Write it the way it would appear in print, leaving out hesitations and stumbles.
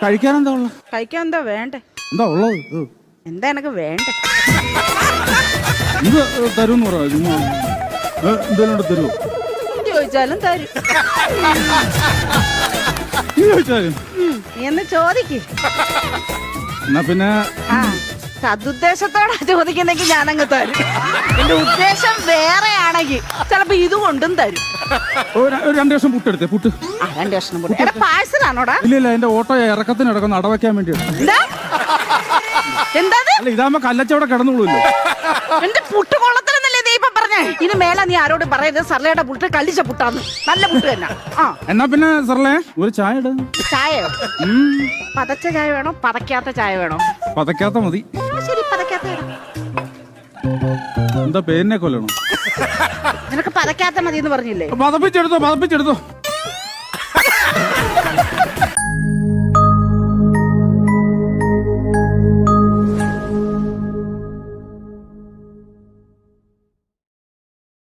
കഴിക്കാൻ എന്താ ഉള്ളത്? കഴിക്കാൻ എന്താ വേണ്ടേ? എന്താ ഉള്ളത്? എന്താ എനക്ക് വേണ്ടേ? ഇത് തരുമെന്ന് പറയാ. എന്തെങ്കിലും തരുമോ? ചോദിച്ചാലും തരും. ചോദിച്ചാലും നീ എന്ന് ചോദിക്ക്. എന്നാ പിന്നെ ആ സതുദ്ദേശത്തോടെ ചോദിക്കുന്നെങ്കിൽ ഞാനങ്ങ് തരും. എന്റെ ഉദ്ദേശം വേറെ ആണെങ്കിൽ ചിലപ്പോ ഇത് കൊണ്ടും തരും. ഒരു 2 കഷ്ണം പുട്ടെടുത്തേ. പുട്ട് 2 കഷ്ണം പുട്ട്. എടാ പാഴ്സലാണോടാ? ഇല്ല എന്റെ ഓട്ടോ ഇറക്കത്തിന് ഇടക്കുന്ന അടവയ്ക്കാൻ വേണ്ടിയാണ്. എന്താ അല്ല ഇതാകുമ്പോ കല്ലച്ചവിടെ കിടന്നുള്ളൂല്ലോ. എന്റെ പുട്ട് കൊള്ളത്തിലെന്നല്ലേ നീ ഇപ്പൊ പറഞ്ഞേ? ഇനി മേലെ നീ ആരോട് പറയരുത് സർലയുടെ പുട്ട് കല്ലിച്ച പുട്ടാന്ന്. നല്ല പുട്ട് തന്നെ. എന്നാ പിന്നെ സർലേ ഒരു ചായ ഇട. ചായയോ? പതച്ച ചായ വേണോ പതക്കാത്ത ചായ വേണോ? പതക്കാത്ത മതി. ശരി പതക്കാത്ത ഇടാം. എന്താ പേരിനെ കൊല്ലണോ? നിനക്ക് പതക്കാത്ത മതി എന്ന് പറഞ്ഞില്ലേ? പതപ്പിച്ചെടുത്തോ.